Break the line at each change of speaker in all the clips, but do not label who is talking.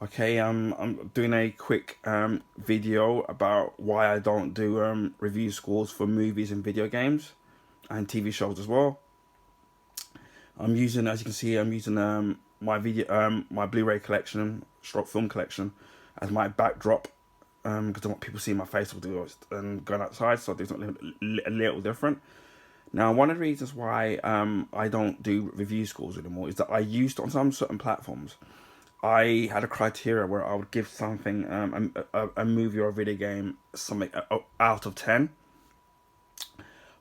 Okay, I'm doing a quick video about why I don't do review scores for movies and video games and TV shows as well. I'm using, as you can see, I'm using my Blu-ray collection, short film collection, as my backdrop because I want people seeing my face and going outside, so it's not a little different. Now, one of the reasons why I don't do review scores anymore is that I used on some certain platforms. I had a criteria where I would give something, a movie or a video game, something out of 10.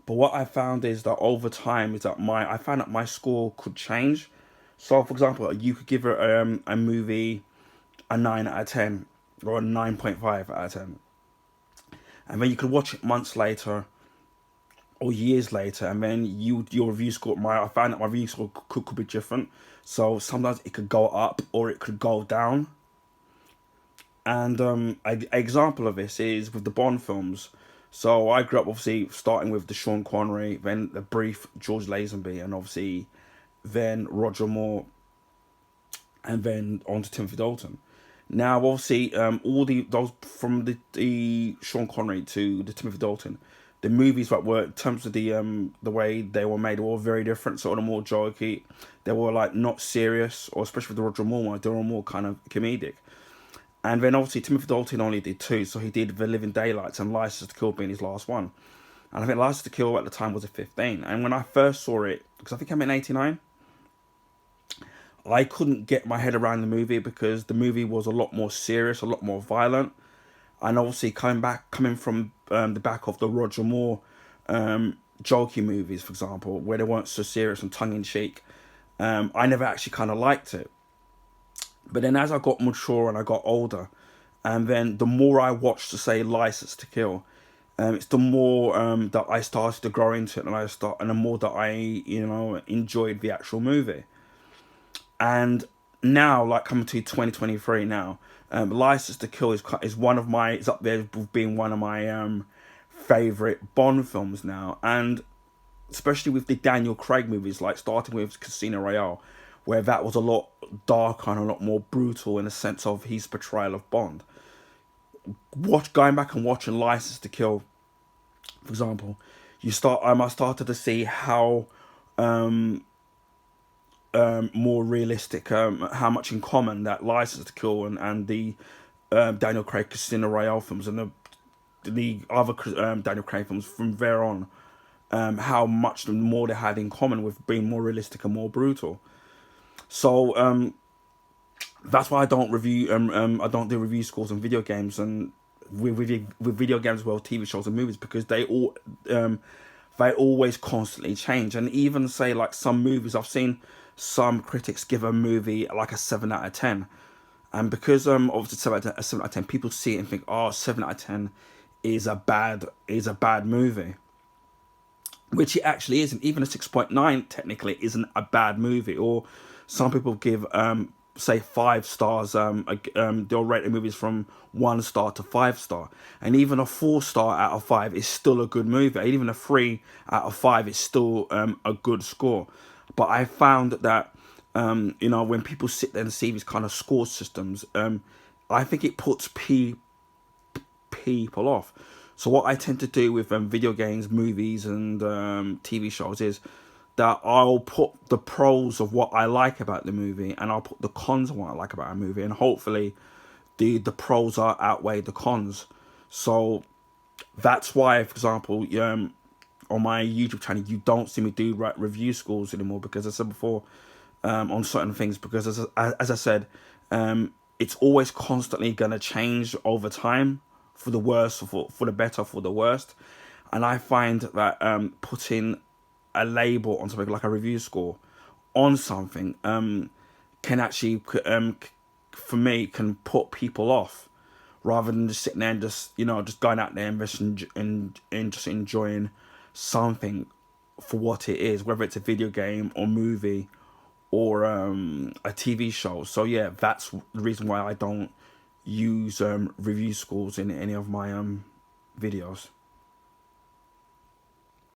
But what I found is that over time is that I found that my score could change. So, for example, you could give a movie a 9 out of 10 or a 9.5 out of 10, and then you could watch it months later or years later, and then your review score. I found that my review score could be different. So sometimes it could go up or it could go down. And an example of this is with the Bond films. So I grew up obviously starting with the Sean Connery, then the brief George Lazenby, and obviously then Roger Moore, and then on to Timothy Dalton. Now, obviously, all those from the Sean Connery to the Timothy Dalton, the movies that were in terms of the way they were made were very different. Sort of more jokey. They were like not serious, or especially with the Roger Moore one, they were more kind of comedic. And then obviously Timothy Dalton only did two, so he did The Living Daylights and License to Kill being his last one. And I think License to Kill at the time was a 15. And when I first saw it, because I think I'm in '89, I couldn't get my head around the movie because the movie was a lot more serious, a lot more violent, and obviously coming from the back of the Roger Moore jokey movies, for example, where they weren't so serious and tongue in cheek. I never actually kind of liked it. But then as I got mature and I got older, and then the more I watched to say License to Kill, it's the more that I started to grow into it, and the more that I enjoyed the actual movie. And now, like coming to 2023 now, License to Kill is one of my, it's up there with being one of my favorite Bond films now. And especially with the Daniel Craig movies, like starting with Casino Royale, where that was a lot darker and a lot more brutal in the sense of his portrayal of Bond. Going back and watching License to Kill, for example, I started to see how more realistic, how much in common that License to Kill and the Daniel Craig Casino Royale films and the other Daniel Craig films from there on, how much more they had in common with being more realistic and more brutal. So that's why I don't do review scores on video games and with video games as well, TV shows and movies, because they always constantly change. And even say like some movies, I've seen some critics give a movie like a 7 out of 10, and because obviously 7 out of 10, people see it and think, oh, 7 out of 10 is a bad movie, which it actually isn't. Even a 6.9 technically isn't a bad movie. Or some people give say 5 stars. They'll rate the movies from 1 star to 5 star, and even a 4 star out of 5 is still a good movie. Even a 3 out of 5 is still a good score. But I found that when people sit there and see these kind of score systems, I think it puts people off. So what I tend to do with video games, movies, and TV shows is that I'll put the pros of what I like about the movie, and I'll put the cons of what I like about a movie, and hopefully the pros are outweigh the cons. So that's why, for example, on my YouTube channel, you don't see me do review scores anymore, because I said before, on certain things, because as I said, it's always constantly going to change over time, for the worse, for the better, for the worst. And I find that putting a label on something like a review score on something can actually, for me, can put people off, rather than just sitting there and just going out there and just enjoying something for what it is, whether it's a video game or movie or a TV show. So yeah, that's the reason why I don't use review scores in any of my videos.